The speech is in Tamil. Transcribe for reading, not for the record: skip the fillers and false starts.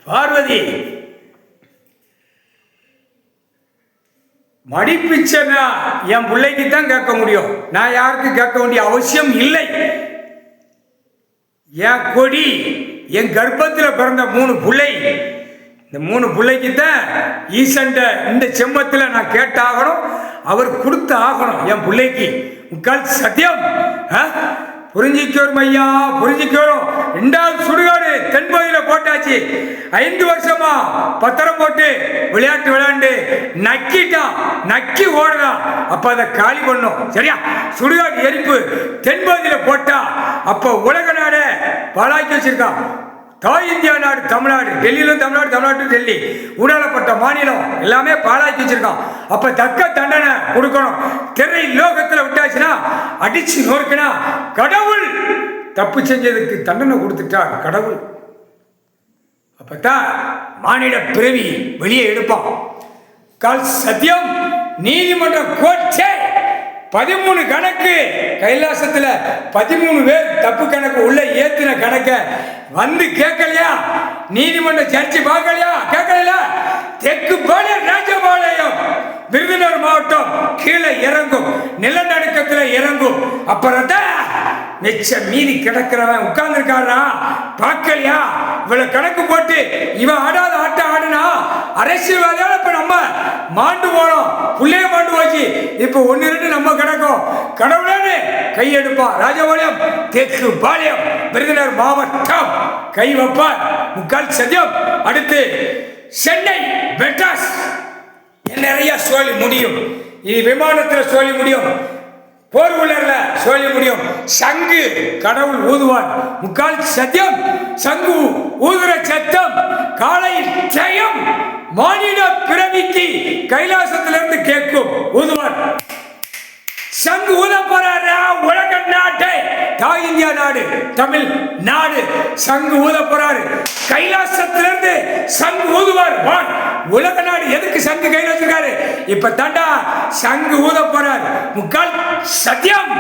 பார்வதி மடிப்பிச்சனா என் பிள்ளைக்கு தான் கேட்க முடியும். நான் யாருக்கும் கேட்க வேண்டிய அவசியம் இல்லை. என் கொடி என் கர்ப்பத்தில் பிறந்த 3 பிள்ளை, இந்த 3 பிள்ளைக்கு தான் ஈசண்ட இந்த செம்மத்தில் நான் கேட்டாகணும். அவர் கொடுத்து ஆகணும் என் பிள்ளைக்கு. முக்கால் சத்தியம் புரிஞ்சிக்கோரும் ஐயா, புரிஞ்சிக்கோரும். 2வது சுடுகாடு தென்பகுதியில் போட்டாச்சு. 5 வருஷமா பத்திரம் போட்டு விளையாட்டு விளையாண்டு நக்கிட்டான், நக்கி ஓடுறான். அப்ப அதை காலி பண்ணும். சரியா? சுடுகாடு எரிப்பு தென்பகுதியில் போட்டா அப்ப உலக நாட பாழாக்கி வச்சிருக்கான். தாய் இந்தியா நாடு தமிழ்நாடு, டெல்லியிலும் தமிழ்நாடு, தமிழ்நாடு டெல்லி ஊடாளப்பட்ட மாநிலம் எல்லாமே பாழாக்கி வச்சிருக்கான். அப்ப தக்க தண்டனை கொடுக்கணும். திரை லோகத்தில் விட்டாச்சுன்னா அடிச்சு நோக்கினா கடவுள் தப்பு செஞ்சதுக்கு தண்டனை கொடுத்துட்டார் கடவுள். அப்பதான் மானிட பிறவி வெளியே எடுப்பான். கால் சத்தியம் நீதிமன்றம் கோர்ட்டே 13 கணக்கு கைலாசத்துல 13 பேர் தப்பு கணக்கு உள்ள ஏத்தின கணக்க வந்து கேட்கலையா? நீதிமன்ற ஜட்ஜி பார்க்கலையா? கேட்கல. தெற்கு பாளையம் ராஜபாளையம் விருதுநகர் மாவட்டம் கீழே இறங்கும், நிலநடுக்கத்துல இறங்கும். அப்புறம் மிச்சம் மீதி கிடக்கிறவன் உட்கார்ந்துருக்காரா பார்க்கலையா? இவ்வளவு கணக்கு போட்டு இவன் ஆடாத ஆட்டம் ஆடுனா அரசியல்வாதியால இப்ப நம்ம மாண்டு போனோம், புள்ளைய மாண்டு போச்சு. இப்ப 1-2 நம்ம கிடக்கும். கடவுளே கையெடுப்பான். ராஜபாளையம் தெற்கு பாளையம் விருதுநகர் மாவட்டம் கை வைப்பார். முக்கால் சத்தியம். அடுத்து சென்னை மெட்ராஸ் நிறைய சொல்லி முடியும். இது விமானத்தில் சொல்லி முடியும், போர் உள்ளர்ல சொல்லி முடியும். சங்கு கடவுள் ஊதுவார். முக்கால் சத்தியம். சங்கு ஊதுற சத்தம் காலையில் ஜெயம் மானிட பிறவிக்கு கைலாசத்திலிருந்து கேட்கும். ஊதுவார். சங்கு ஊத போறாரா? உலக நாட்டை தாய் இந்தியா நாடு தமிழ் நாடு சங்கு ஊத போறாரு. கைலாசத்திலிருந்து சங்கு ஊதுவார். உலக நாடு எதுக்கு சங்கு கையில் வச்சிருக்காரு? இப்ப தாண்டா சங்கு ஊத போறார். முக்கால் சத்தியம்.